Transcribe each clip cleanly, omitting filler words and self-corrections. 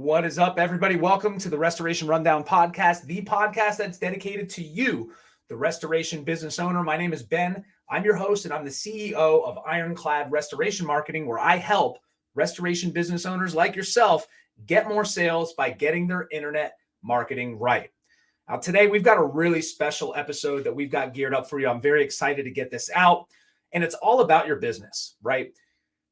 What is up, everybody? Welcome to the Restoration Rundown Podcast, the podcast that's dedicated to you, the restoration business owner. My name is Ben. I'm your host, and I'm the CEO of Ironclad Restoration Marketing, where I help restoration business owners like yourself get more sales by getting their internet marketing right. Now, today, we've got a really special episode that we've got geared up for you. I'm very excited to get this out, and it's all about your business, right?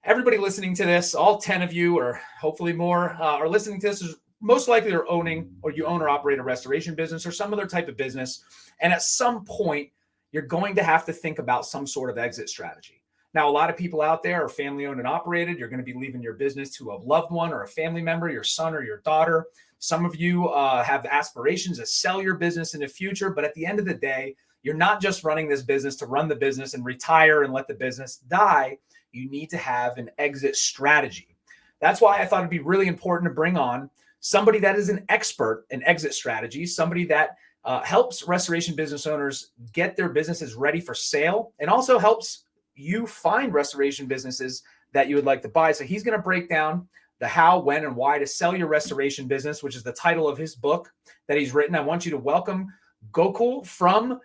Everybody listening to this, all 10 of you, or hopefully more, are listening to this, is most likely are owning, or you own or operate a restoration business or some other type of business. And at some point, you're going to have to think about some sort of exit strategy. Now, a lot of people out there are family owned and operated. You're going to be leaving your business to a loved one or a family member, your son or your daughter. Some of you have aspirations to sell your business in the future. But at the end of the day, you're not just running this business to run the business and retire and let the business die. You need to have an exit strategy. That's why I thought it'd be really important to bring on somebody that is an expert in exit strategy, somebody that helps restoration business owners get their businesses ready for sale and also helps you find restoration businesses that you would like to buy. So he's going to break down the how, when, and why to sell your restoration business, which is the title of his book that he's written. I want you to welcome Gokul from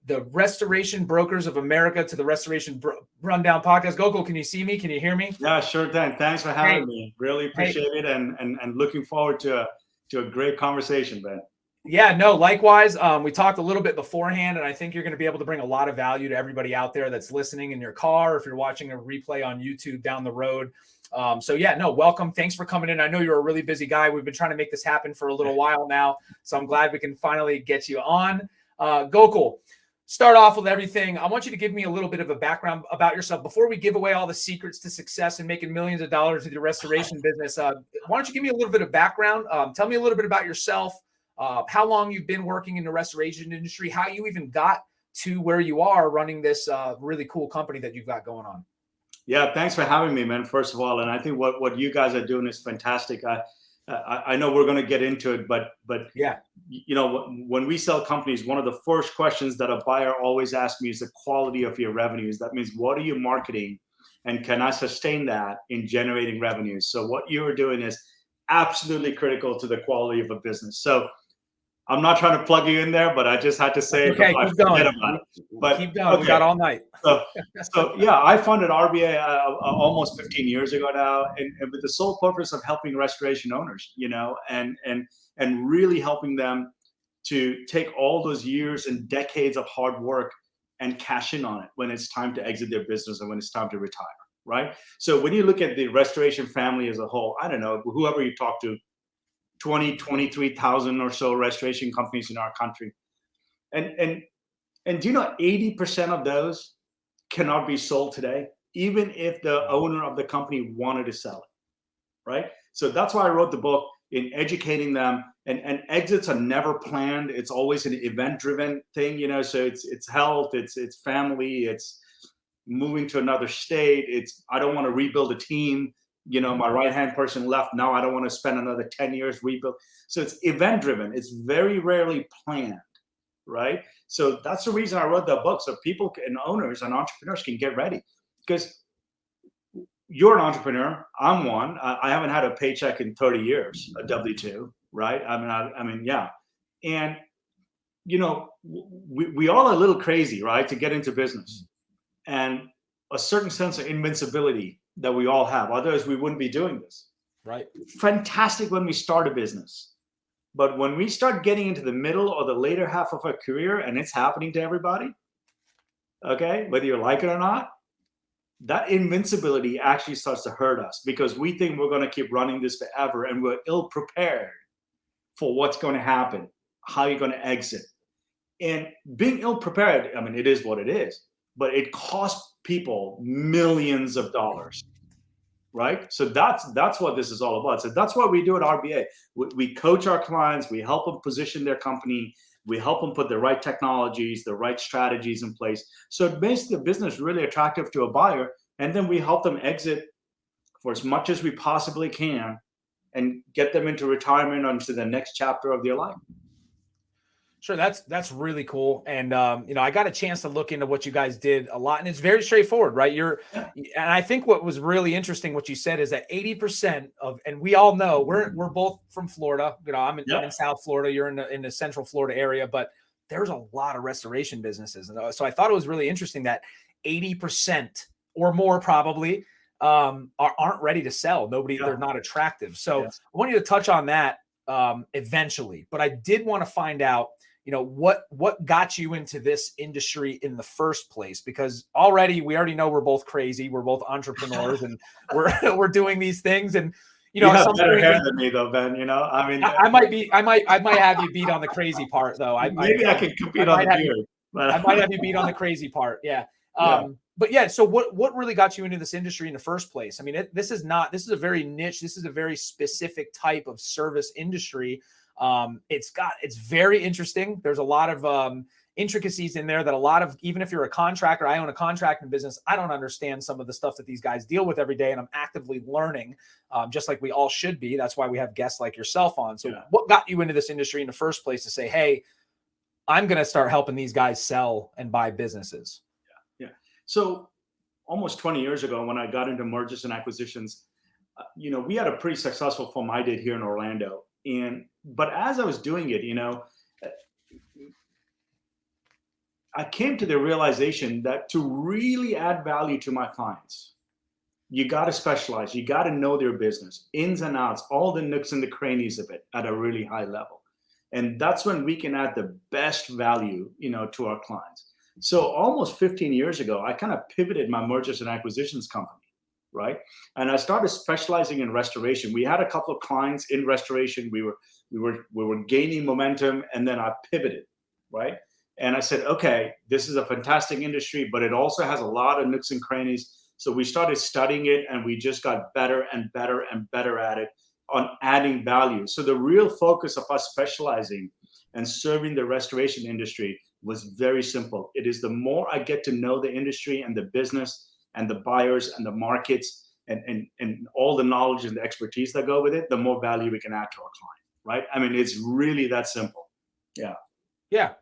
the Restoration Brokers of America to the Restoration Rundown Podcast. Gokul, can you see me? Can you hear me? Yeah, sure, Dan. Thanks for having me. Really appreciate it, and looking forward to a great conversation, Ben. Yeah, no, likewise. We talked a little bit beforehand, and I think you're going to be able to bring a lot of value to everybody out there that's listening in your car, or if you're watching a replay on YouTube down the road. So yeah, no, welcome. Thanks for coming in. I know you're a really busy guy. We've been trying to make this happen for a little while now, so I'm glad we can finally get you on. Gokul, start off with everything. I want you to give me a little bit of a background about yourself before we give away all the secrets to success and making millions of dollars with your restoration business. Why don't you give me a little bit of background? Tell me a little bit about yourself, how long you've been working in the restoration industry, how you even got to where you are running this really cool company that you've got going on. Yeah, thanks for having me, man, first of all. And I think what you guys are doing is fantastic. I know we're going to get into it, but yeah, you know, when we sell companies, one of the first questions that a buyer always asks me is the quality of your revenues. That means, what are you marketing, and can I sustain that in generating revenues? So what you are doing is absolutely critical to the quality of a business. So I'm not trying to plug you in there, but I just had to say okay, it. Keep going. But keep going. Okay. We got all night. So yeah, I founded RBA almost 15 years ago now, and with the sole purpose of helping restoration owners, you know, and really helping them to take all those years and decades of hard work and cash in on it when it's time to exit their business and when it's time to retire, right? So when you look at the restoration family as a whole, I don't know, whoever you talk to, 23,000 or so restoration companies in our country. And do you know 80% of those cannot be sold today, even if the owner of the company wanted to sell it, right? So that's why I wrote the book, in educating them. And exits are never planned. It's always an event-driven thing, you know. So it's health, it's family, it's moving to another state. It's, I don't want to rebuild a team. You know, my right-hand person left. Now I don't want to spend another 10 years rebuild. So it's event-driven. It's very rarely planned, right? So that's the reason I wrote that book, so people and owners and entrepreneurs can get ready. Because you're an entrepreneur. I'm one. I haven't had a paycheck in 30 years, a W-2, right? I mean, yeah. And, you know, we all are a little crazy, right, to get into business. And a certain sense of invincibility that we all have. Otherwise, we wouldn't be doing this. Right. Fantastic when we start a business. But when we start getting into the middle or the later half of our career, and it's happening to everybody, okay, whether you like it or not, that invincibility actually starts to hurt us, because we think we're going to keep running this forever, and we're ill-prepared for what's going to happen, how you're going to exit. And being ill-prepared, I mean, it is what it is, but it costs people millions of dollars, right? So that's what this is all about. So that's what we do at RBA. We coach our clients, we help them position their company, we help them put the right technologies, the right strategies in place. So it makes the business really attractive to a buyer, and then we help them exit for as much as we possibly can and get them into retirement or into the next chapter of their life. Sure, that's really cool. And I got a chance to look into what you guys did a lot, and it's very straightforward, right? Yeah. And I think what was really interesting, what you said, is that 80% of, and we all know we're both from Florida. I'm in South Florida. You're in the Central Florida area, but there's a lot of restoration businesses, and so I thought it was really interesting that 80% or more probably aren't ready to sell. They're not attractive. So I want you to touch on that eventually, but I did want to find out, what got you into this industry in the first place? Because we already know we're both crazy. We're both entrepreneurs and we're doing these things. And, you have better hair than me though, Ben, I mean, I might have you beat on the crazy part though. Maybe I can compete on the beard. I might have you beat on the crazy part. Yeah. But yeah, so what really got you into this industry in the first place? I mean, this is a very niche. This is a very specific type of service industry. It's very interesting. There's a lot of intricacies in there that even if you're a contractor, I own a contracting business, I don't understand some of the stuff that these guys deal with every day. And I'm actively learning, just like we all should be. That's why we have guests like yourself on. So what got you into this industry in the first place to say, hey, I'm going to start helping these guys sell and buy businesses? Yeah. So almost 20 years ago, when I got into mergers and acquisitions, we had a pretty successful firm I did here in Orlando. But as I was doing it, I came to the realization that to really add value to my clients, you got to specialize. You got to know their business, ins and outs, all the nooks and the crannies of it at a really high level. And that's when we can add the best value, to our clients. So almost 15 years ago, I kind of pivoted my mergers and acquisitions company, right? And I started specializing in restoration. We had a couple of clients in restoration. We were gaining momentum, and then I pivoted, right? And I said, okay, this is a fantastic industry, but it also has a lot of nooks and crannies. So we started studying it, and we just got better and better and better at it on adding value. So the real focus of us specializing and serving the restoration industry was very simple. It is the more I get to know the industry and the business and the buyers and the markets and all the knowledge and the expertise that go with it, the more value we can add to our client, right? I mean, it's really that simple. Yeah. Yeah.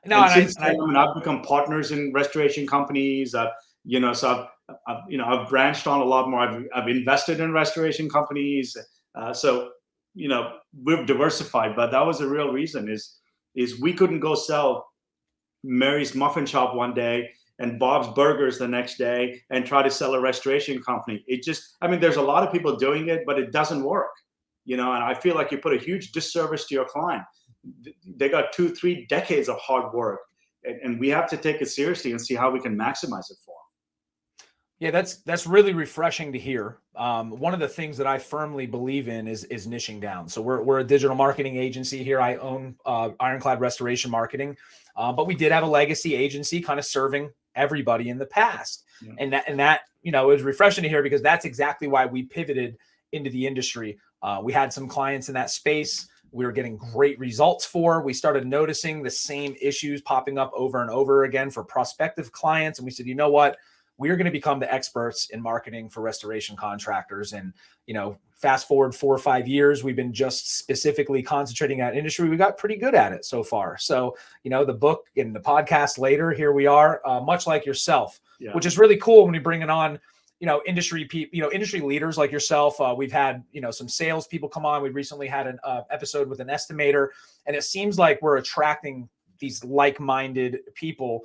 No, I've become partners in restoration companies. So I've branched on a lot more. I've invested in restoration companies. So we've diversified, but that was the real reason is we couldn't go sell Mary's Muffin Shop one day and Bob's Burgers the next day and try to sell a restoration company. There's a lot of people doing it, but it doesn't work, and I feel like you put a huge disservice to your client. They got 2-3 decades of hard work, and we have to take it seriously and see how we can maximize it for them. Yeah, that's really refreshing to hear. One of the things that I firmly believe in is niching down. So we're a digital marketing agency here. I own Ironclad Restoration Marketing, but we did have a legacy agency kind of serving everybody in the past, and that it was refreshing to hear, because that's exactly why we pivoted into the industry. We had some clients in that space we were getting great results for. We started noticing the same issues popping up over and over again for prospective clients, and we said, you know what? We are going to become the experts in marketing for restoration contractors. And, fast forward 4 or 5 years, we've been just specifically concentrating on industry. We got pretty good at it so far. So, the book and the podcast later, here we are, much like yourself, which is really cool when we bring it on, industry people, industry leaders like yourself. We've had, some sales people come on. We recently had an episode with an estimator, and it seems like we're attracting these like-minded people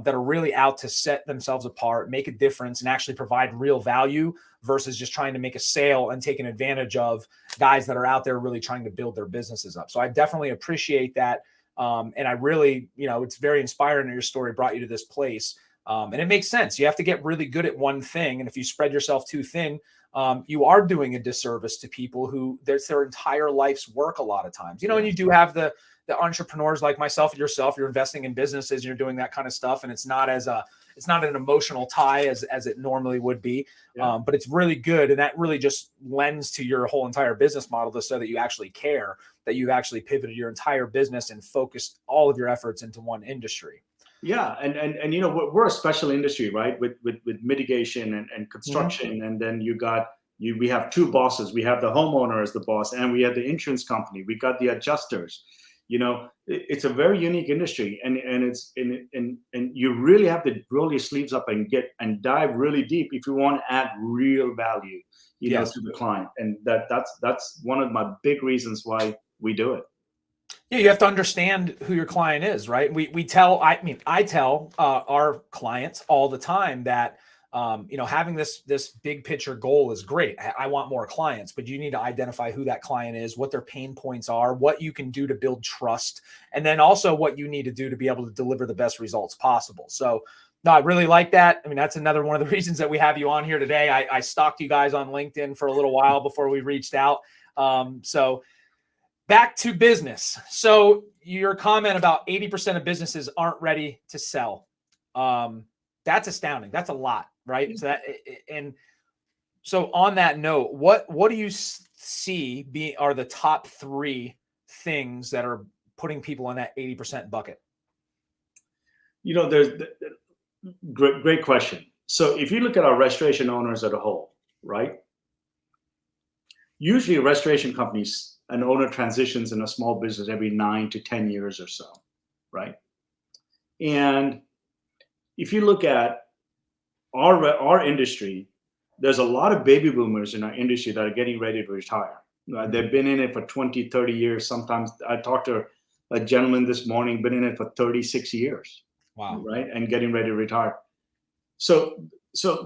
that are really out to set themselves apart, make a difference, and actually provide real value, versus just trying to make a sale and taking advantage of guys that are out there really trying to build their businesses up. So I definitely appreciate that. And I really, it's very inspiring that your story brought you to this place. And it makes sense. You have to get really good at one thing. And if you spread yourself too thin, you are doing a disservice to people who that's their entire life's work a lot of times. And you do have the entrepreneurs like myself and yourself, you're investing in businesses and you're doing that kind of stuff. And it's not an emotional tie as it normally would be. But it's really good. And that really just lends to your whole entire business model, so that you actually care, that you actually pivoted your entire business and focused all of your efforts into one industry. Yeah. And we're a special industry, right? With mitigation and construction. Mm-hmm. And then we have two bosses. We have the homeowner as the boss, and we have the insurance company. We got the adjusters. It's a very unique industry, and you really have to roll your sleeves up and dive really deep if you want to add real value, Yes. to the client. And that's one of my big reasons why we do it. Yeah, you have to understand who your client is, right? I tell our clients all the time that having this big picture goal is great. I want more clients, but you need to identify who that client is, what their pain points are, what you can do to build trust, and then also what you need to do to be able to deliver the best results possible. So no, I really like that. I mean, that's another one of the reasons that we have you on here today. I stalked you guys on LinkedIn for a little while before we reached out. So back to business. So your comment about 80% of businesses aren't ready to sell. That's astounding. That's a lot, right? So on that note, what do you see are the top 3 things that are putting people in that 80% bucket? There's great question. So if you look at our restoration owners as a whole, right? Usually restoration companies, an owner transitions in a small business every 9 to 10 years or so, right? And if you look at our industry, there's a lot of baby boomers in our industry that are getting ready to retire. They've been in it for 20, 30 years. Sometimes I talked to a gentleman this morning, been in it for 36 years. Wow. Right? And getting ready to retire. So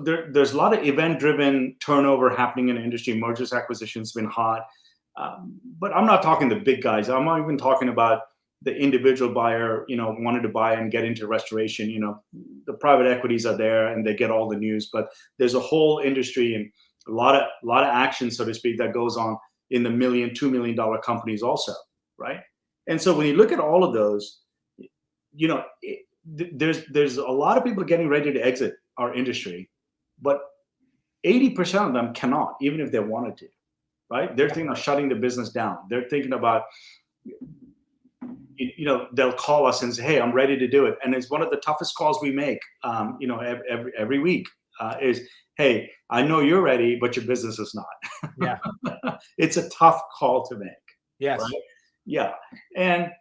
there's a lot of event-driven turnover happening in the industry. Mergers, acquisitions been hot. But I'm not talking the big guys. I'm not even talking about the individual buyer, wanted to buy and get into restoration. The private equities are there and they get all the news, but there's a whole industry and a lot of action, so to speak, that goes on in the $1 million, $2 million companies also, right? And so when you look at all of those, there's a lot of people getting ready to exit our industry, but 80% of them cannot, even if they wanted to. Right? They're thinking of shutting the business down. They're thinking about, they'll call us and say, "Hey, I'm ready to do it." And it's one of the toughest calls we make, every week is, "Hey, I know you're ready, but your business is not." Yeah. It's a tough call to make. Yes. Right? Yeah. And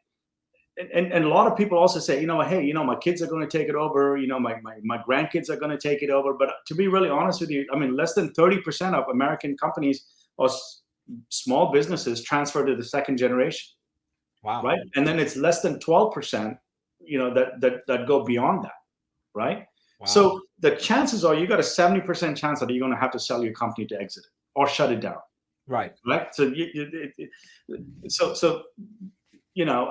a lot of people also say, "Hey, my kids are going to take it over. My grandkids are going to take it over." But to be really honest with you, I mean, less than 30% of American companies or small businesses transfer to the second generation. Wow. Right. And then it's less than 12%, that go beyond that. Right. Wow. So the chances are you got a 70% chance that you're going to have to sell your company to exit it or shut it down. Right. Right. So I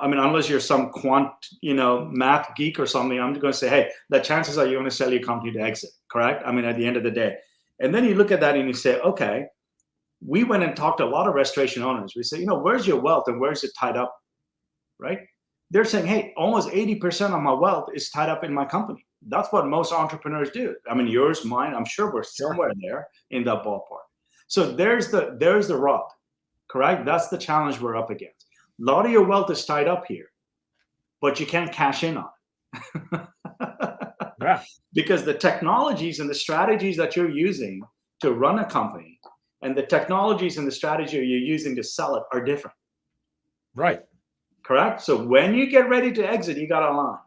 mean, unless you're some quant, math geek or something, I'm going to say, hey, the chances are you're going to sell your company to exit. Correct. I mean, at the end of the day. And then you look at that and you say, okay, we went and talked to a lot of restoration owners. We say, where's your wealth and where's it tied up? Right? They're saying, hey, almost 80% of my wealth is tied up in my company. That's what most entrepreneurs do. I mean, yours, mine, I'm sure we're somewhere there in that ballpark. So there's the rub, correct? That's the challenge we're up against. A lot of your wealth is tied up here, but you can't cash in on it. Yeah. Because the technologies and the strategies that you're using to run a company and the technologies and the strategy you're using to sell it are different. Right. Correct? So when you get ready to exit, you got to align.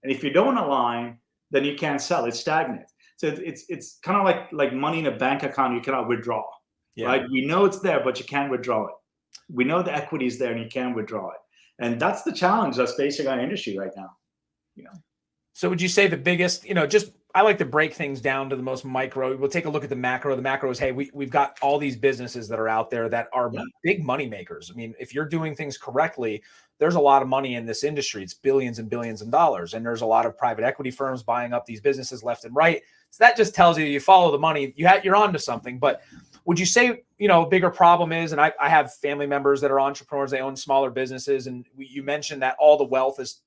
And if you don't align, then you can't sell. It's stagnant. So it's kind of like money in a bank account you cannot withdraw. Yeah. Right? We know it's there, but you can't withdraw it. We know the equity is there and you can't withdraw it. And that's the challenge that's facing our industry right now. So would you say the biggest, I like to break things down to the most micro. We'll take a look at the macro. The macro is, hey, we've got all these businesses that are out there that are big money makers. I mean, if you're doing things correctly, there's a lot of money in this industry. It's billions and billions of dollars. And there's a lot of private equity firms buying up these businesses left and right. So that just tells you follow the money, you're onto something. But would you say, a bigger problem is, and I have family members that are entrepreneurs, they own smaller businesses. And you mentioned that all the wealth is,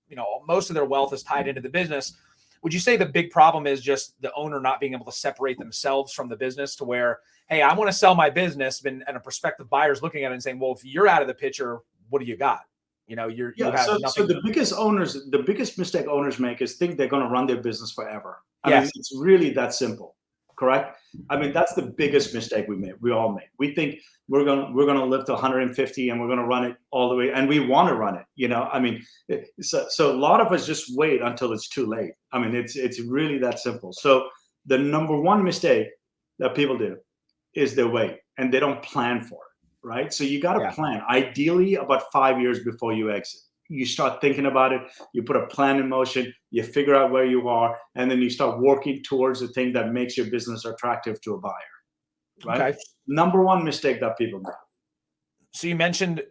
most of their wealth is tied into the business. Would you say the big problem is just the owner not being able to separate themselves from the business to where, hey, I want to sell my business, and a prospective buyer's looking at it and saying, well, if you're out of the picture, what do you got? You have so nothing. So the biggest mistake owners make is think they're going to run their business forever. I mean, it's really that simple. correct? I mean, that's the biggest mistake we all make. We think we're gonna live to 150 and we're gonna run it all the way, and we want to run it. I mean, so a lot of us just wait until it's too late. I mean, it's really that simple. So the number one mistake that people do is they wait and they don't plan for it, right? So you got to plan, ideally about 5 years before you exit. You start thinking about it, you put a plan in motion, you figure out where you are, and then you start working towards the thing that makes your business attractive to a buyer, right? Okay. Number one mistake that people make. So you mentioned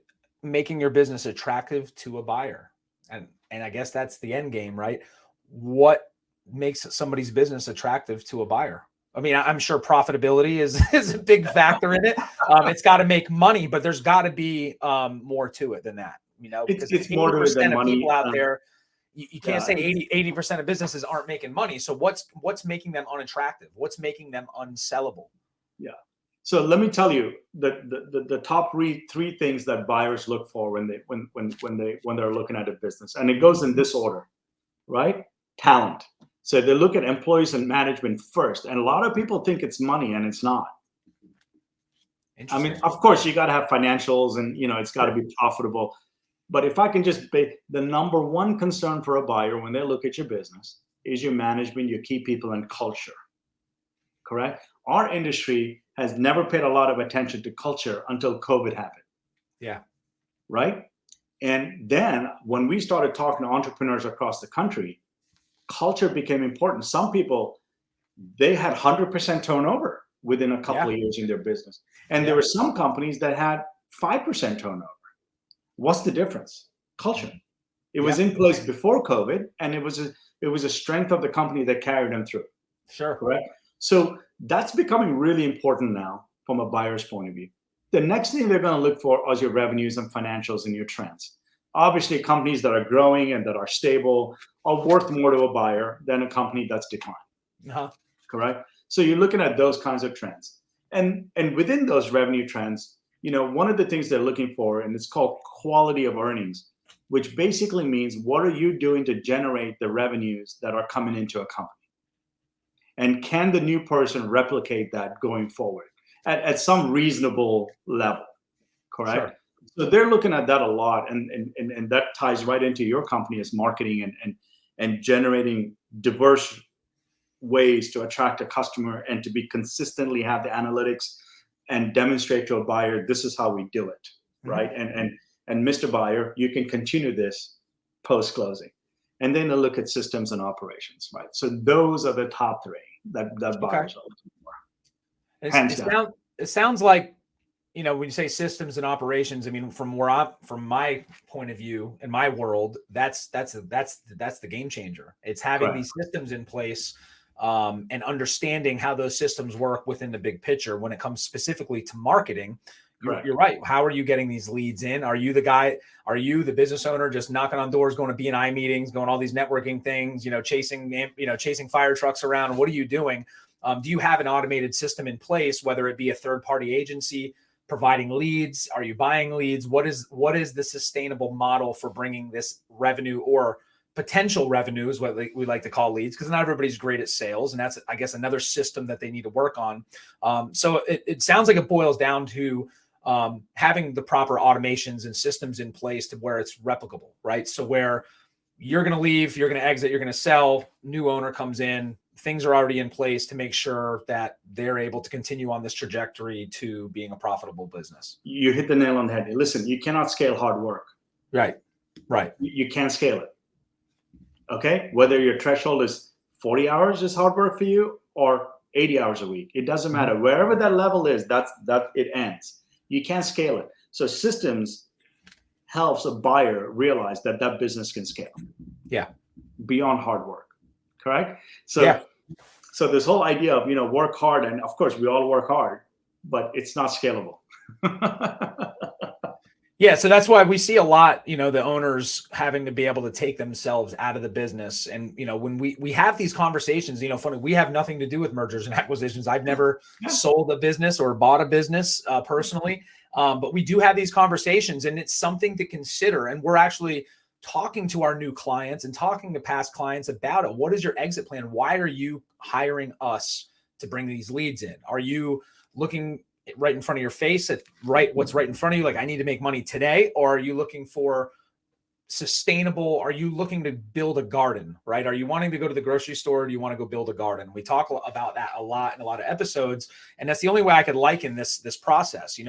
making your business attractive to a buyer, and I guess that's the end game, right? What makes somebody's business attractive to a buyer? I mean, I'm sure profitability is a big factor in it. It's got to make money, but there's got to be more to it than that. Because it's more to it than money. People out there, you can't say 80% of businesses aren't making money. So what's making them unattractive? What's making them unsellable? Yeah. So let me tell you the top three things that buyers look for when they're looking at a business, and it goes in this order, right? Talent. So they look at employees and management first, and a lot of people think it's money, and it's not. I mean, of course, you got to have financials, and it's got to be profitable. But if I can just the number one concern for a buyer when they look at your business is your management, your key people, and culture. Correct? Our industry has never paid a lot of attention to culture until COVID happened. Yeah. Right? And then when we started talking to entrepreneurs across the country, culture became important. Some people, they had 100% turnover within a couple of years in their business. And there were some companies that had 5% turnover. What's the difference? Culture. It was in place before COVID, and it was a strength of the company that carried them through. Sure. Correct? So that's becoming really important now from a buyer's point of view. The next thing they're going to look for is your revenues and financials and your trends. Obviously, companies that are growing and that are stable are worth more to a buyer than a company that's declining. Correct? So you're looking at those kinds of trends. And within those revenue trends, one of the things they're looking for, and it's called quality of earnings, which basically means what are you doing to generate the revenues that are coming into a company? And can the new person replicate that going forward at some reasonable level? Correct? Sure. So they're looking at that a lot, and that ties right into your company as marketing and generating diverse ways to attract a customer and to be consistently have the analytics and demonstrate to a buyer, this is how we do it, right? And Mr. Buyer, you can continue this post-closing. And then they look at systems and operations, right? So those are the top three that buyers are looking for. It sounds like, when you say systems and operations, I mean, from my point of view in my world, that's the game changer. It's having these systems in place and understanding how those systems work within the big picture when it comes specifically to marketing. You're right. How are you getting these leads in? Are you the guy? Are you the business owner just knocking on doors, going to B&I meetings, going all these networking things, chasing fire trucks around? What are you doing? Do you have an automated system in place, whether it be a third-party agency providing leads? Are you buying leads? What is the sustainable model for bringing this revenue or potential revenue is what we like to call leads, because not everybody's great at sales. And that's, I guess, another system that they need to work on. So it sounds like it boils down to having the proper automations and systems in place to where it's replicable, right? So where you're going to leave, you're going to exit, you're going to sell, new owner comes in, things are already in place to make sure that they're able to continue on this trajectory to being a profitable business. You hit the nail on the head. Listen, you cannot scale hard work. Right. You can't scale it. Okay? Whether your threshold is 40 hours is hard work for you or 80 hours a week. It doesn't matter. Wherever that level is, that it ends. You can't scale it. So systems helps a buyer realize that business can scale. Yeah. Beyond hard work. Correct? So so this whole idea of, work hard, and of course we all work hard, but it's not scalable. Yeah, so that's why we see a lot, the owners having to be able to take themselves out of the business. And, when we have these conversations, funny, we have nothing to do with mergers and acquisitions. I've never sold a business or bought a business personally, but we do have these conversations, and it's something to consider. And we're actually talking to our new clients and talking to past clients about it. What is your exit plan? Why are you hiring us to bring these leads in? Are you looking right in front of your face at what's right in front of you? Like, I need to make money today. Or are you looking for sustainable? Are you looking to build a garden, right? Are you wanting to go to the grocery store? Or do you want to go build a garden? We talk about that a lot in a lot of episodes. And that's the only way I could liken this process.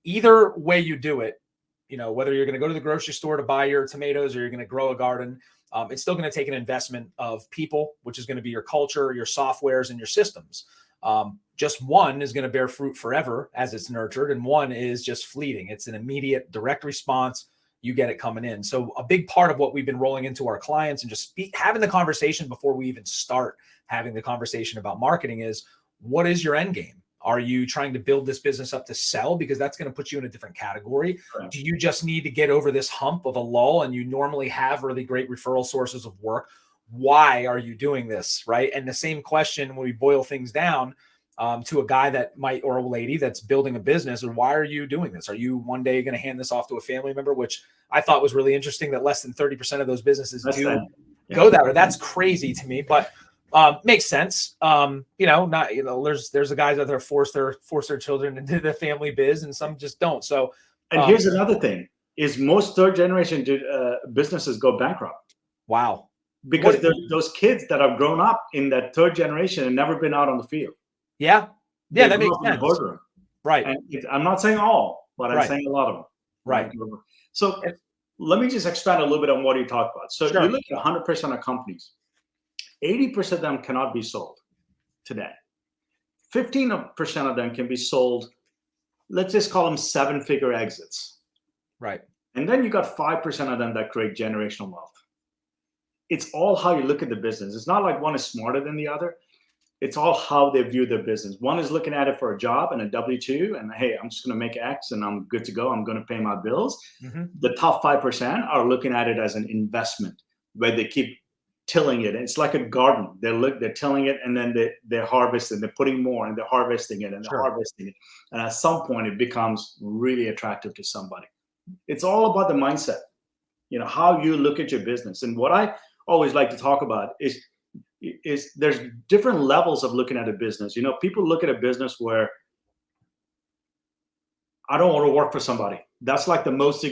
Either way you do it, whether you're going to go to the grocery store to buy your tomatoes or you're going to grow a garden, it's still going to take an investment of people, which is going to be your culture, your softwares, and your systems. Just one is going to bear fruit forever as it's nurtured, and one is just fleeting. It's an immediate direct response. You get it coming in. So a big part of what we've been rolling into our clients and just having the conversation before we even start having the conversation about marketing is, what is your end game? Are you trying to build this business up to sell? Because that's going to put you in a different category. Right. Do you just need to get over this hump of a lull and you normally have really great referral sources of work? Why are you doing this? Right. And the same question when we boil things down to a guy that might, or a lady that's building a business, or why are you doing this? Are you one day going to hand this off to a family member? Which I thought was really interesting, that less than 30% of those businesses go that way. That's crazy to me, but makes sense. There's the guys out there force their children into the family biz, and some just don't. So, and here's another thing: is most third generation businesses go bankrupt. Wow. Because those kids that have grown up in that third generation and never been out on the field. Yeah, that makes sense. Right. And I'm not saying all, but I'm saying a lot of them. Right. So let me just expand a little bit on what you talked about. So you look at 100% of companies, 80% of them cannot be sold today. 15% of them can be sold. Let's just call them 7-figure exits. Right. And then you got 5% of them that create generational wealth. It's all how you look at the business. It's not like one is smarter than the other. It's all how they view their business. One is looking at it for a job and a W-2, and hey, I'm just going to make X and I'm good to go. I'm going to pay my bills. Mm-hmm. The top 5% are looking at it as an investment where they keep tilling it. It's like a garden. They're tilling it, and then they're harvesting. They're putting more, and they're harvesting it, and they're harvesting it. And at some point, it becomes really attractive to somebody. It's all about the mindset, how you look at your business. And what I always like to talk about is there's different levels of looking at a business. People look at a business where I don't want to work for somebody. That's like the most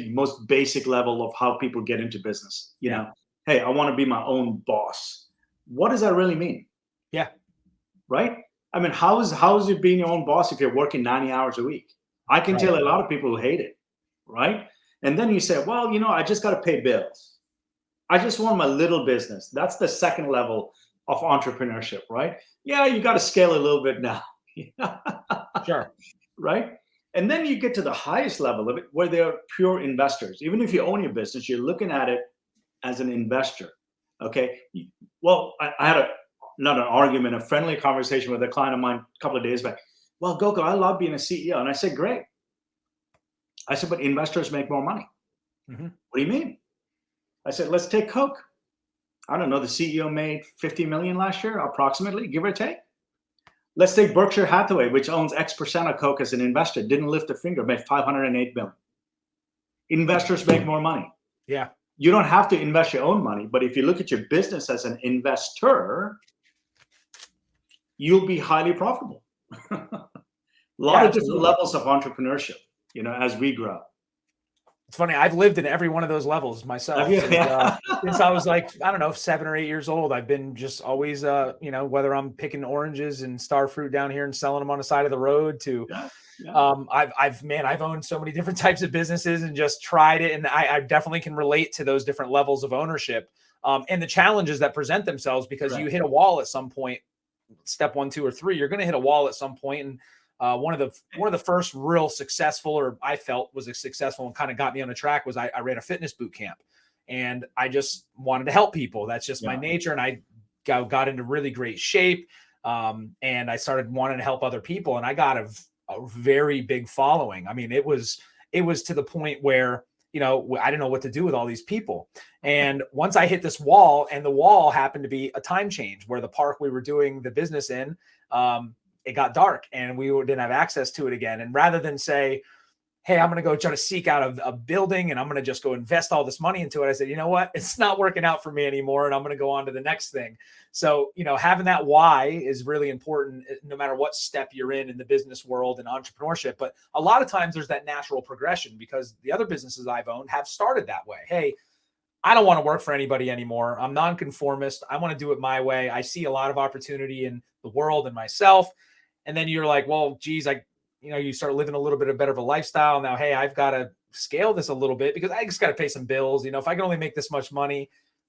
basic level of how people get into business. Hey, I want to be my own boss. What does that really mean? Yeah. Right? I mean, how is it being your own boss if you're working 90 hours a week? I can tell a lot of people who hate it. Right? And then you say, well, I just got to pay bills. I just want my little business. That's the second level of entrepreneurship, right? Yeah, you got to scale a little bit now. Sure. Right? And then you get to the highest level of it where they're pure investors. Even if you own your business, you're looking at it as an investor. Okay. Well, I had not an argument, a friendly conversation with a client of mine a couple of days back. Well, Gokul, I love being a CEO. And I said, great. I said, but investors make more money. Mm-hmm. What do you mean? I said, let's take Coke. I don't know, the CEO made 50 million last year, approximately, give or take. Let's take Berkshire Hathaway, which owns X% of Coke as an investor, didn't lift a finger, made 508 million. Investors make more money. Yeah. You don't have to invest your own money, but if you look at your business as an investor, you'll be highly profitable. A lot of different levels of entrepreneurship, as we grow. It's funny. I've lived in every one of those levels myself. Since I was 7 or 8 years old. I've been just always, whether I'm picking oranges and star fruit down here and selling them on the side of the road to, I've owned so many different types of businesses and just tried it. And I definitely can relate to those different levels of ownership and the challenges that present themselves because you hit a wall at some point, step 1, 2, or 3, you're going to hit a wall at some point. And one of the first real successful, or I felt was a successful and kind of got me on the track, was I ran a fitness boot camp, and I just wanted to help people. That's just my nature. And I got into really great shape. And I started wanting to help other people, and I got a very big following. I mean, it was to the point where, I didn't know what to do with all these people. And once I hit this wall, and the wall happened to be a time change where the park we were doing the business in, it got dark and we didn't have access to it again. And rather than say, hey, I'm going to go try to seek out a building and I'm going to just go invest all this money into it. I said, you know what? It's not working out for me anymore. And I'm going to go on to the next thing. So, having that why is really important no matter what step you're in the business world and entrepreneurship. But a lot of times there's that natural progression because the other businesses I've owned have started that way. Hey, I don't want to work for anybody anymore. I'm nonconformist. I want to do it my way. I see a lot of opportunity in the world and myself. And then you're like, well, geez, you start living a little bit of better of a lifestyle. Now, hey, I've got to scale this a little bit because I just got to pay some bills. If I can only make this much money,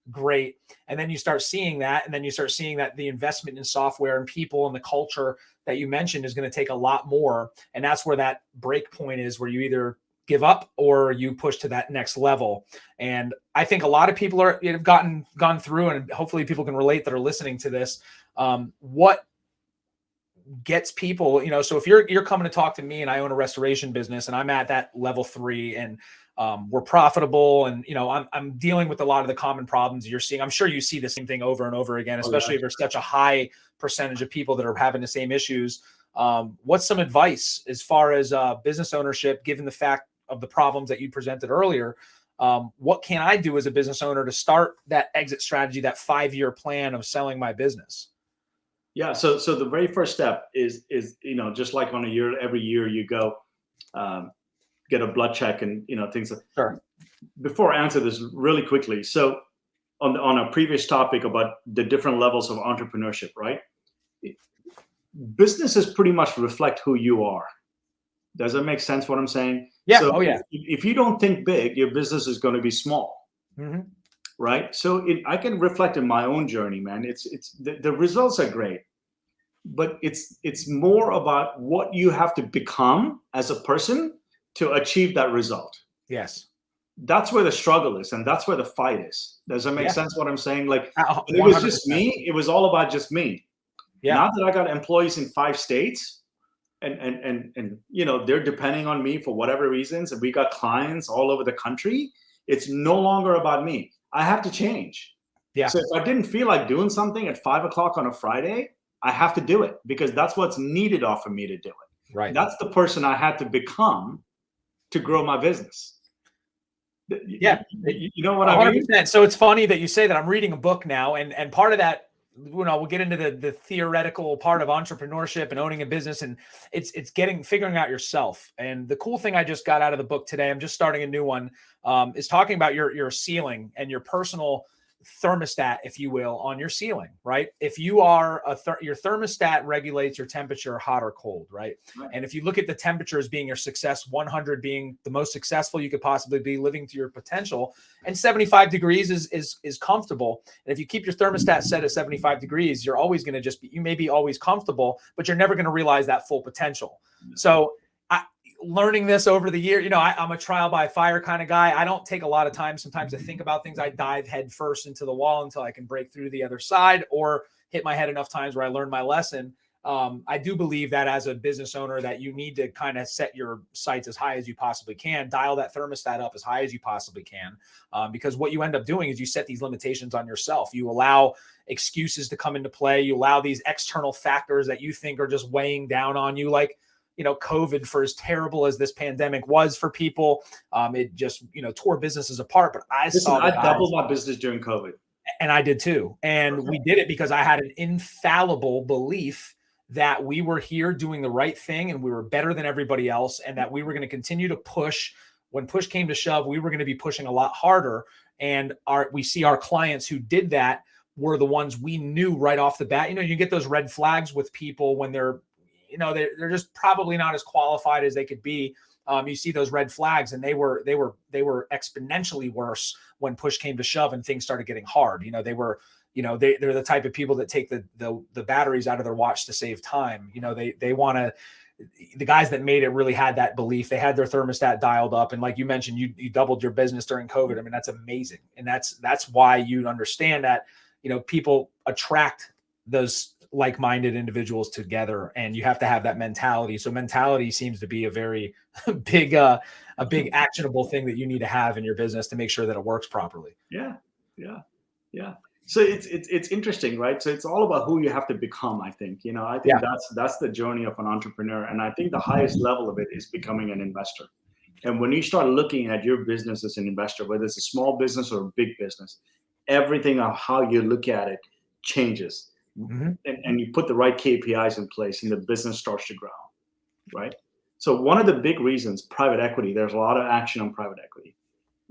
great. And then you start seeing that. And then you start seeing that the investment in software and people and the culture that you mentioned is going to take a lot more. And that's where that break point is, where you either give up or you push to that next level. And I think a lot of people have gone through, and hopefully people can relate that are listening to this. What gets people, so if you're coming to talk to me and I own a restoration business and I'm at that level 3 and we're profitable and, I'm dealing with a lot of the common problems you're seeing. I'm sure you see the same thing over and over again, especially if there's such a high percentage of people that are having the same issues. What's some advice as far as business ownership, given the fact of the problems that you presented earlier? What can I do as a business owner to start that exit strategy, that 5-year plan of selling my business? Yeah. So the very first step is just like every year you go get a blood check and things like. Sure. Before I answer this really quickly, so on a previous topic about the different levels of entrepreneurship, right? Businesses pretty much reflect who you are. Does that make sense what I'm saying? Yeah. So yeah. If you don't think big, your business is going to be small. Mm-hmm. Right. So I can reflect in my own journey, man. It's the results are great, but it's more about what you have to become as a person to achieve that result. Yes. That's where the struggle is, and that's where the fight is. Does that make sense what I'm saying? Like, when it was just me, it was all about just me. Yeah. Now that I got employees in 5 states and they're depending on me for whatever reasons, and we got clients all over the country, it's no longer about me. I have to change. Yeah. So if I didn't feel like doing something at 5:00 on a Friday, I have to do it because that's what's needed off of me to do it. Right. That's the person I had to become to grow my business. Yeah. You know what 100%. I mean? So it's funny that you say that. I'm reading a book now, and part of that, we'll get into the theoretical part of entrepreneurship and owning a business, and it's figuring out yourself. And the cool thing I just got out of the book today, I'm just starting a new one, is talking about your ceiling and your personal thermostat, if you will, on your ceiling, right? If you are your thermostat regulates your temperature, hot or cold, right? And if you look at the temperature as being your success, 100 being the most successful you could possibly be, living to your potential, and 75 degrees is comfortable. And if you keep your thermostat set at 75 degrees, you're always going to you may be always comfortable, but you're never going to realize that full potential. So learning this over the year, I'm a trial by fire kind of guy. I don't take a lot of time sometimes to think about things. I dive head first into the wall until I can break through the other side or hit my head enough times where I learn my lesson. I do believe that as a business owner that you need to kind of set your sights as high as you possibly can, dial that thermostat up as high as you possibly can, because what you end up doing is you set these limitations on yourself. You allow excuses to come into play. You allow these external factors that you think are just weighing down on you, like COVID, for as terrible as this pandemic was for people, it just, tore businesses apart. But I doubled my business during COVID. And I did too. And we did it because I had an infallible belief that we were here doing the right thing and we were better than everybody else, and that we were going to continue to push. When push came to shove, we were going to be pushing a lot harder. And we see our clients who did that were the ones we knew right off the bat. You get those red flags with people when they're just probably not as qualified as they could be. You see those red flags, and they were exponentially worse when push came to shove and things started getting hard. They're the type of people that take the batteries out of their watch to save time. They want to. The guys that made it really had that belief. They had their thermostat dialed up, and like you mentioned, you doubled your business during COVID. I mean, that's amazing, and that's why you understand that. People attract those like-minded individuals together, and you have to have that mentality. So mentality seems to be a very big actionable thing that you need to have in your business to make sure that it works properly. Yeah. So it's interesting, right? So it's all about who you have to become. I think that's the journey of an entrepreneur, and I think the highest level of it is becoming an investor. And when you start looking at your business as an investor, whether it's a small business or a big business, everything of how you look at it changes. Mhm. And you put the right KPIs in place and the business starts to grow, right? So one of the big reasons private equity, there's a lot of action on private equity.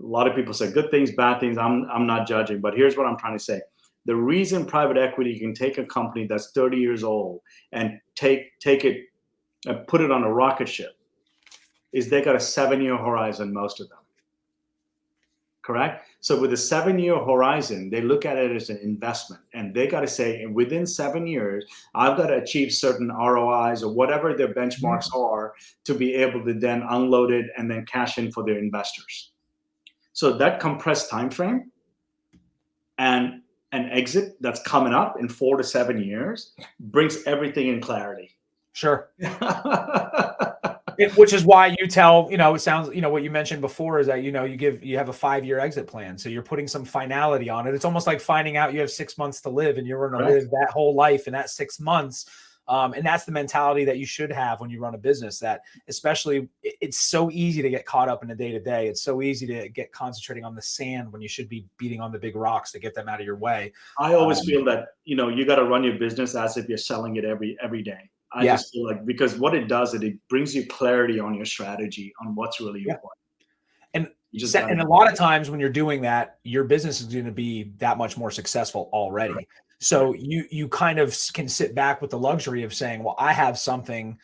A lot of people say good things, bad things. I'm not judging, but here's what I'm trying to say. The reason private equity can take a company that's 30 years old and take it and put it on a rocket ship is they got a 7-year horizon, most of them. Correct? So with a 7-year horizon, they look at it as an investment, and they got to say, within 7 years, I've got to achieve certain ROIs or whatever their benchmarks are to be able to then unload it and then cash in for their investors. So that compressed time frame and an exit that's coming up in 4 to 7 years brings everything in clarity. Sure. Which is why you tell, it sounds, what you mentioned before is that, you have a 5-year exit plan. So you're putting some finality on it. It's almost like finding out you have 6 months to live and you're going to live that whole life in that 6 months. And that's the mentality that you should have when you run a business, that especially it's so easy to get caught up in the day to day. It's so easy to get concentrating on the sand when you should be beating on the big rocks to get them out of your way. I always feel that, you got to run your business as if you're selling it every day. I just feel like, because what it does, it brings you clarity on your strategy, on what's really important. And a lot of times when you're doing that, your business is going to be that much more successful already. Right. So you kind of can sit back with the luxury of saying, well, I have something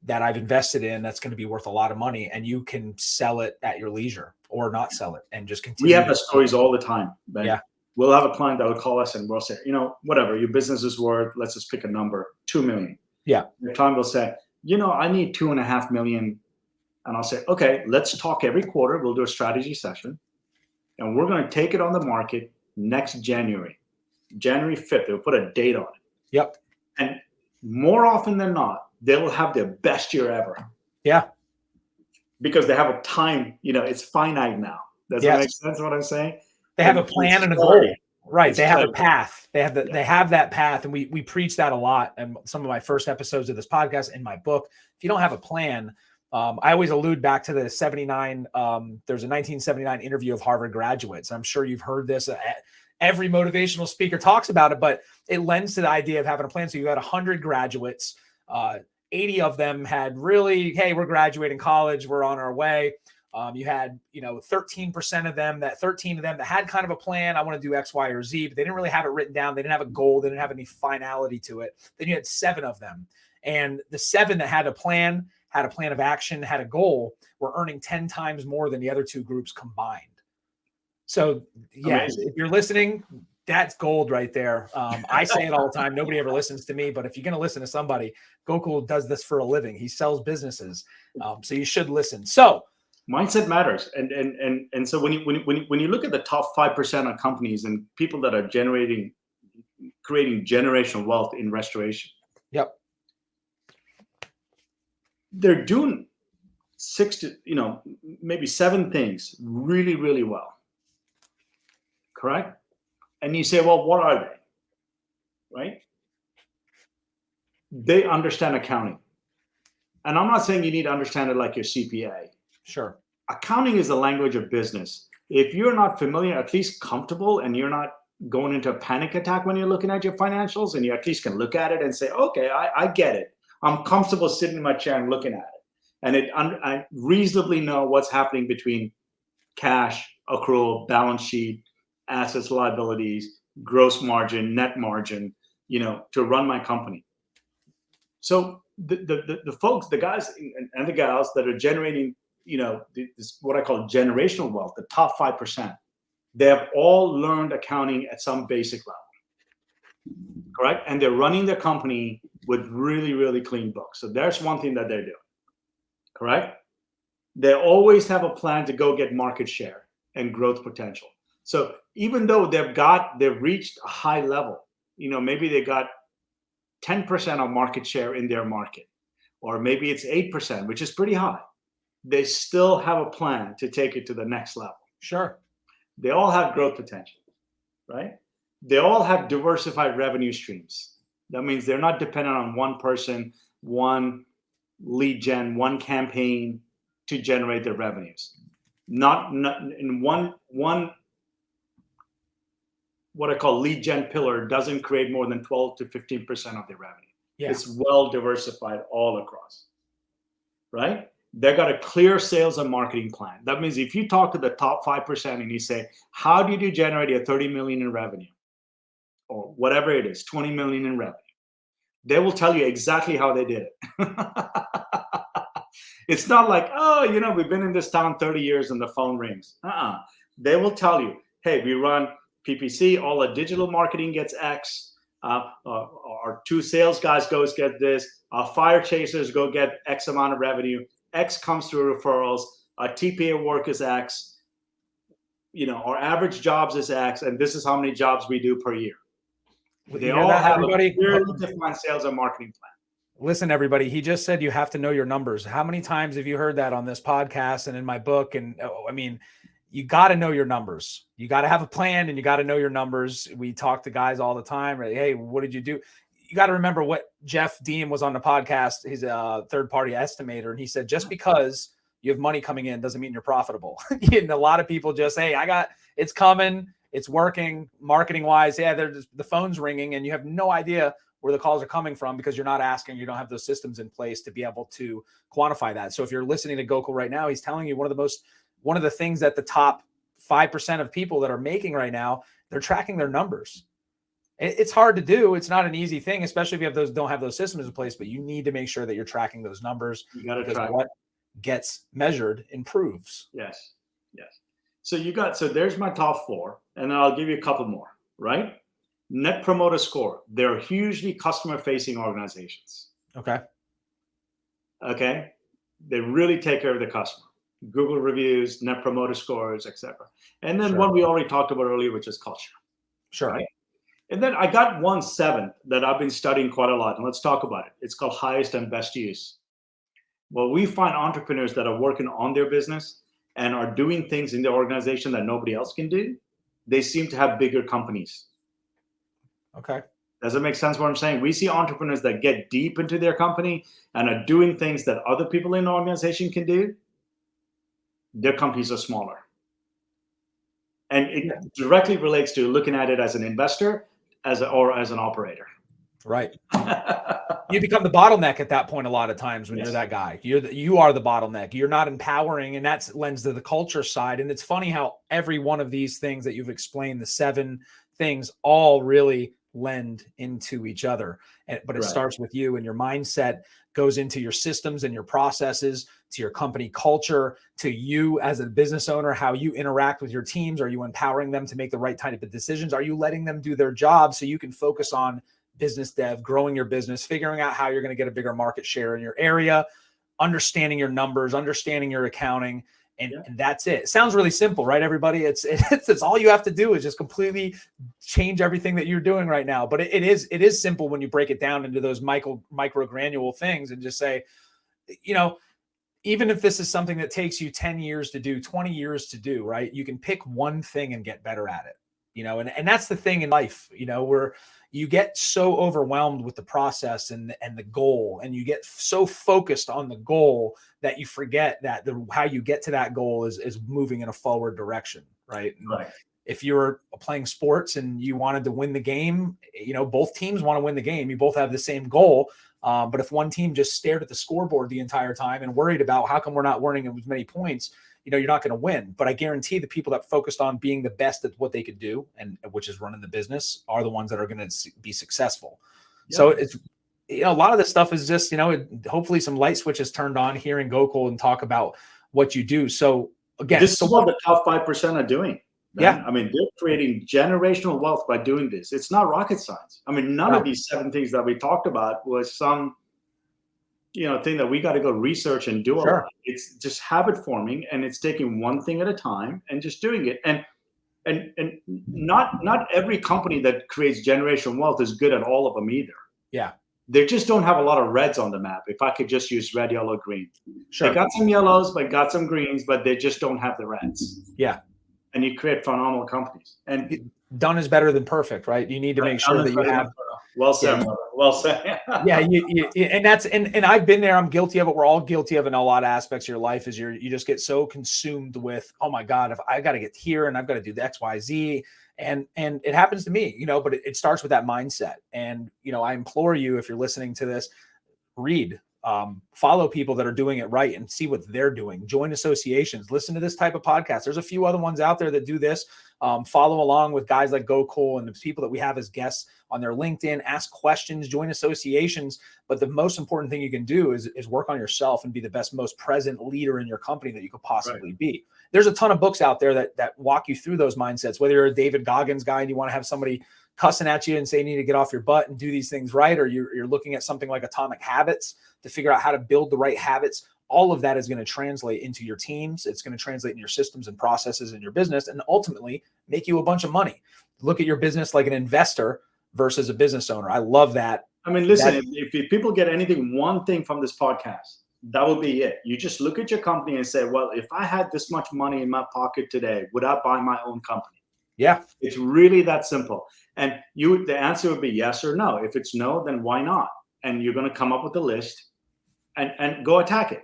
that I've invested in that's going to be worth a lot of money, and you can sell it at your leisure or not sell it and just continue. We have the stories all the time, Ben. Yeah. We'll have a client that will call us and we'll say, whatever your business is worth, let's just pick a number, 2 million. Yeah. The client will say, I need 2.5 million. And I'll say, okay, let's talk every quarter. We'll do a strategy session. And we're going to take it on the market next January 5th. They'll put a date on it. Yep. And more often than not, they'll have their best year ever. Yeah. Because they have a time, it's finite now. Does that make sense what I'm saying? They have a plan and a goal. Right. They have a path. They have that path. And we preach that a lot. And some of my first episodes of this podcast, in my book, if you don't have a plan, I always allude back to the 79. There's a 1979 interview of Harvard graduates. I'm sure you've heard this. Every motivational speaker talks about it, but it lends to the idea of having a plan. So you had 100 graduates, 80 of them had really, hey, we're graduating college, we're on our way. You had, 13% of them, 13 of them that had kind of a plan. I want to do X, Y, or Z, but they didn't really have it written down. They didn't have a goal. They didn't have any finality to it. Then you had 7 of them. And the 7 that had a plan of action, had a goal, were earning 10 times more than the other 2 groups combined. So if you're listening, that's gold right there. I say it all the time. Nobody ever listens to me, but if you're going to listen to somebody, Gokul does this for a living. He sells businesses. So you should listen. So mindset matters. And so when you look at the top 5% of companies and people that are creating generational wealth in restoration. Yep. They're doing 6 to, maybe 7 things really, really well. Correct? And you say, well, what are they? Right? They understand accounting. And I'm not saying you need to understand it like your CPA. Sure. Accounting is the language of business. If you're not familiar, at least comfortable, and you're not going into a panic attack when you're looking at your financials, and you at least can look at it and say, okay, I get it. I'm comfortable sitting in my chair and looking at it. And I reasonably know what's happening between cash, accrual, balance sheet, assets, liabilities, gross margin, net margin, to run my company. So the folks, the guys and the gals that are generating, this, what I call generational wealth, the top 5%, they have all learned accounting at some basic level. Correct? And they're running their company with really, really clean books. So there's one thing that they're doing. Correct? They always have a plan to go get market share and growth potential. So even though they've reached a high level, maybe they got 10% of market share in their market, or maybe it's 8%, which is pretty high. They still have a plan to take it to the next level. Sure. They all have growth potential, right? They all have diversified revenue streams. That means they're not dependent on one person, one lead gen, one campaign. to generate their revenues. Not in one what I call lead gen pillar doesn't create more than 12 to 15% of their revenue. Yeah. It's well diversified all across, right? They got a clear sales and marketing plan. That means if you talk to the top 5% and you say, how did you generate a 30 million in revenue or whatever it is, 20 million in revenue? They will tell you exactly how they did it. It's not like, oh, you know, we've been in this town 30 years and the phone rings. They will tell you, hey, we run PPC, all the digital marketing gets X. Our 2 sales guys goes get this. Our fire chasers go get X amount of revenue. X comes through referrals. Our TPA work is X. You know, our average jobs is X, and this is how many jobs we do per year. They all have a clearly defined sales and marketing plan. Listen, everybody, he just said you have to know your numbers. How many times have you heard that on this podcast and in my book? And I mean, you got to know your numbers. You got to have a plan and you got to know your numbers. We talk to guys all the time. Right? Hey, what did you do? You got to remember what Jeff Dean was on the podcast. He's a third-party estimator. And he said, just because you have money coming in doesn't mean you're profitable. And a lot of people just, hey, it's coming. It's working marketing wise. Yeah, the phone's ringing and you have no idea where the calls are coming from because you're not asking, you don't have those systems in place to be able to quantify that. So if you're listening to Gokul right now, he's telling you one of the things that the top 5% of people that are making right now, they're tracking their numbers. It's hard to do. It's not an easy thing, especially if you don't have those systems in place, but you need to make sure that you're tracking those numbers. You got to track what gets measured improves. Yes. So there's my top 4, and then I'll give you a couple more, right? Net Promoter Score. They're hugely customer-facing organizations. Okay. They really take care of the customer. Google reviews, Net Promoter Scores, etc. And then one we already talked about earlier, which is culture. Sure. Right? And then I got 1/7 that I've been studying quite a lot, and let's talk about it. It's called highest and best use. Well, we find entrepreneurs that are working on their business and are doing things in their organization that nobody else can do. They seem to have bigger companies. Okay. Does it make sense what I'm saying? We see entrepreneurs that get deep into their company and are doing things that other people in the organization can do. Their companies are smaller. And it directly relates to looking at it as an investor or as an operator. Right. You become the bottleneck at that point a lot of times when you're that guy. You are the bottleneck. You're not empowering, and that lends to the culture side. And it's funny how every one of these things that you've explained, the 7 things, all really lend into each other. But it starts with you, and your mindset goes into your systems and your processes, to your company culture, to you as a business owner, how you interact with your teams. Are you empowering them to make the right type of decisions? Are you letting them do their job so you can focus on business dev, growing your business, figuring out how you're going to get a bigger market share in your area, understanding your numbers, understanding your accounting, and that's it. It sounds really simple, right, everybody? It's all you have to do is just completely change everything that you're doing right now. But it is simple when you break it down into those micro granule things and just say, you know, even if this is something that takes you 10 years to do, 20 years to do, right? You can pick one thing and get better at it, you know, and that's the thing in life, you know, where you get so overwhelmed with the process and the goal, and you get so focused on the goal that you forget that how you get to that goal is moving in a forward direction, right? Right. If you're playing sports and you wanted to win the game, you know, both teams want to win the game. You both have the same goal. But if one team just stared at the scoreboard the entire time and worried about how come we're not winning as many points, you know, you're not going to win. But I guarantee the people that focused on being the best at what they could do, and which is running the business, are the ones that are going to be successful. Yeah. So it's, you know, a lot of this stuff is just, you know, hopefully some light switches turned on here in Gokul and talk about what you do. So again, this is what the top 5% are doing. Man. Yeah. I mean, they're creating generational wealth by doing this. It's not rocket science. I mean, none of these 7 things that we talked about was some, you know, thing that we got to go research and do. Sure. It's just habit forming, and it's taking one thing at a time and just doing it. And not every company that creates generational wealth is good at all of them either. Yeah. They just don't have a lot of reds on the map. If I could just use red, yellow, green. Sure. They got some yellows, but got some greens, but they just don't have the reds. Yeah. And you create phenomenal companies. And done is better than perfect, right? You need to make sure that you have Well said, brother. Well said. Yeah, and I've been there. I'm guilty of it. We're all guilty of it in a lot of aspects of your life. Is you just get so consumed with, oh my God, if I got to get here and I've got to do the X, Y, Z, and it happens to me, but it starts with that mindset. And I implore you, if you're listening to this, read, follow people that are doing it right and see what they're doing. Join associations, listen to this type of podcast. There's a few other ones out there that do this. Follow along with guys like Gokul and the people that we have as guests on their LinkedIn, ask questions, join associations. But the most important thing you can do is work on yourself and be the best, most present leader in your company that you could possibly be. There's a ton of books out there that walk you through those mindsets, whether you're a David Goggins guy and you want to have somebody cussing at you and say you need to get off your butt and do these things right, or you're looking at something like Atomic Habits to figure out how to build the right habits. All of that is going to translate into your teams. It's going to translate in your systems and processes in your business, and ultimately make you a bunch of money. Look at your business like an investor versus a business owner. I love that. I mean, listen, if people get one thing from this podcast, that would be it. You just look at your company and say, well, if I had this much money in my pocket today, would I buy my own company? Yeah. It's really that simple. And the answer would be yes or no. If it's no, then why not? And you're going to come up with a list and go attack it.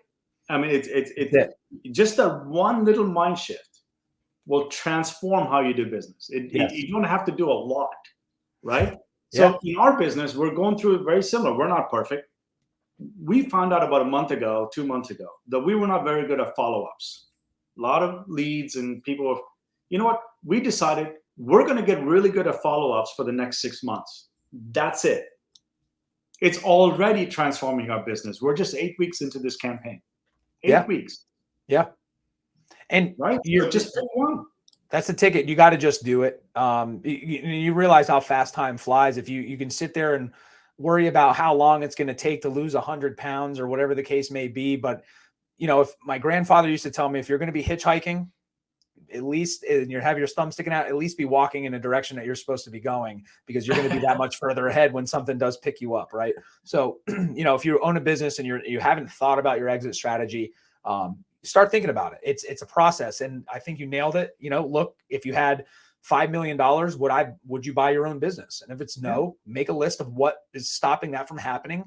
I mean, it's just that one little mind shift will transform how you do business. You don't have to do a lot, right? So in our business, we're going through it very similar. We're not perfect. We found out about 2 months ago, that we were not very good at follow-ups. A lot of leads and people, you know what? We decided we're going to get really good at follow-ups for the next 6 months. That's it. It's already transforming our business. We're just 8 weeks into this campaign. 8 weeks. Yeah. And right, you're just pick one. That's the ticket. You got to just do it. You realize how fast time flies. If you can sit there and worry about how long it's going to take to lose 100 pounds or whatever the case may be. But, if my grandfather used to tell me, if you're going to be hitchhiking, at least, and you have your thumb sticking out, at least be walking in a direction that you're supposed to be going, because you're going to be that much further ahead when something does pick you up. Right. So, if you own a business and you haven't thought about your exit strategy, start thinking about it. It's a process. And I think you nailed it. Look, if you had $5 million, would you buy your own business? And if it's no, make a list of what is stopping that from happening.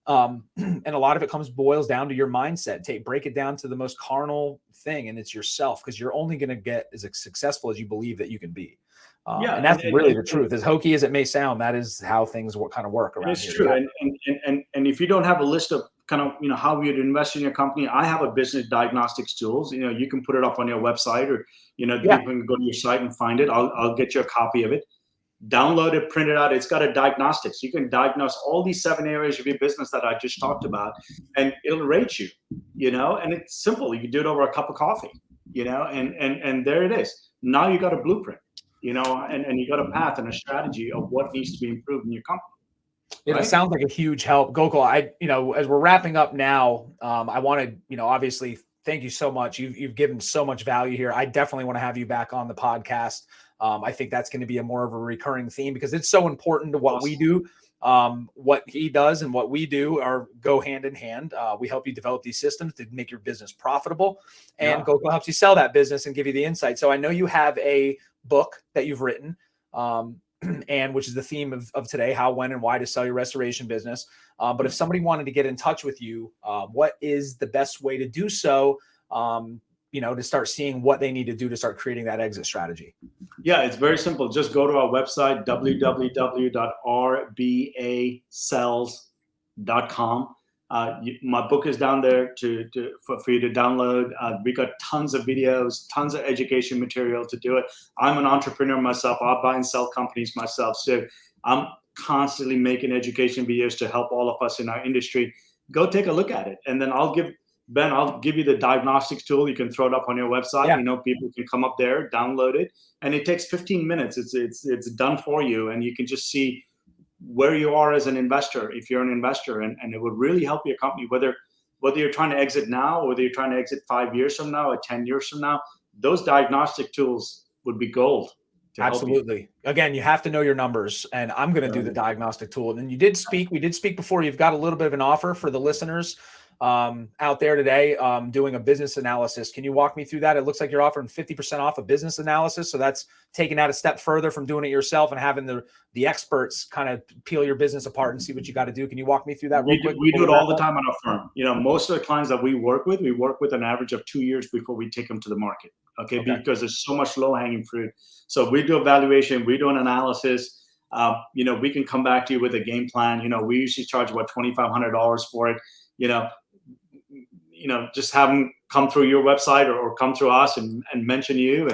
And a lot of it boils down to your mindset. Break it down to the most carnal thing, and it's yourself, because you're only going to get as successful as you believe that you can be. And that's really the truth. As hokey as it may sound, that is how things kind of work around here. It's true. And if you don't have a list of how you'd invest in your company, I have a business diagnostics tools. You can put it up on your website, or people can go to your site and find it. I'll get you a copy of it. Download it, print it out. It's got a diagnostics. You can diagnose all these 7 areas of your business that I just talked about, and it'll rate you. And it's simple. You can do it over a cup of coffee. And there it is. Now you got a blueprint. And you got a path and a strategy of what needs to be improved in your company. It sounds like a huge help. Gokul, as we're wrapping up now, I want to, obviously thank you so much. You've given so much value here. I definitely want to have you back on the podcast. I think that's going to be more of a recurring theme, because it's so important to what we do. What he does and what we do go hand in hand. We help you develop these systems to make your business profitable, and Gokul helps you sell that business and give you the insight. So I know you have a book that you've written, and which is the theme of today: how, when, and why to sell your restoration business. But if somebody wanted to get in touch with you, what is the best way to do so? To start seeing what they need to do to start creating that exit strategy. Yeah, it's very simple. Just go to our website, www.rbasells.com. My book is down there for you to download. We got tons of videos, tons of education material to do it. I'm an entrepreneur myself. I buy and sell companies myself. So I'm constantly making education videos to help all of us in our industry. Go take a look at it. And then I'll give you the diagnostics tool. You can throw it up on your website. Yeah. People can come up there, download it, and it takes 15 minutes. It's done for you, and you can just see where you are as an investor, if you're an investor, and it would really help your company, whether you're trying to exit now, or whether you're trying to exit 5 years from now or 10 years from now. Those diagnostic tools would be gold. Absolutely. Again, you have to know your numbers, and I'm going to do the diagnostic tool. And we did speak before. You've got a little bit of an offer for the listeners. out there today doing a business analysis. Can you walk me through that? It looks like you're offering 50% off a business analysis. So that's taking that a step further from doing it yourself and having the experts kind of peel your business apart and see what you got to do. Can you walk me through that real quick? We do it all the time on our firm. Most of the clients that we work with an average of 2 years before we take them to the market. Okay. Because there's so much low hanging fruit. So we do evaluation, we do an analysis. We can come back to you with a game plan. We usually charge about $2,500 for it. Just have them come through your website or come through us and mention you,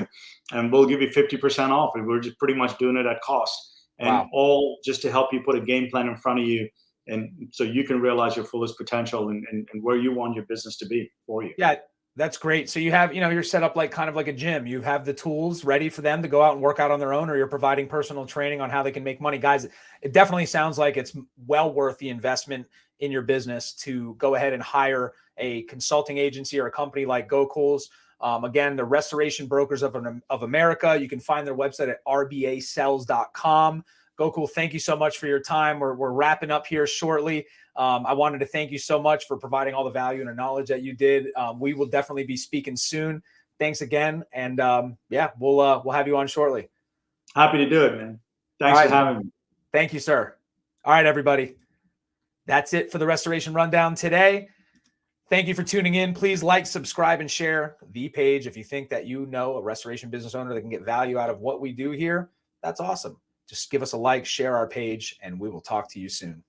and we'll give you 50% off. And we're just pretty much doing it at cost, and all just to help you put a game plan in front of you, and so you can realize your fullest potential and where you want your business to be for you. Yeah. That's great. So you have, you're set up like kind of like a gym. You have the tools ready for them to go out and work out on their own, or you're providing personal training on how they can make money. Guys, it definitely sounds like it's well worth the investment in your business to go ahead and hire a consulting agency or a company like Gokul's. Again, the Restoration Brokers of America. You can find their website at rbacells.com. Gokul, thank you so much for your time. We're wrapping up here shortly. I wanted to thank you so much for providing all the value and the knowledge that you did. We will definitely be speaking soon. Thanks again. And we'll have you on shortly. Happy to do it, man. Thanks for having me. Thank you, sir. All right, everybody. That's it for the Restoration Rundown today. Thank you for tuning in. Please like, subscribe, and share the page. If you think that a restoration business owner that can get value out of what we do here, that's awesome. Just give us a like, share our page, and we will talk to you soon.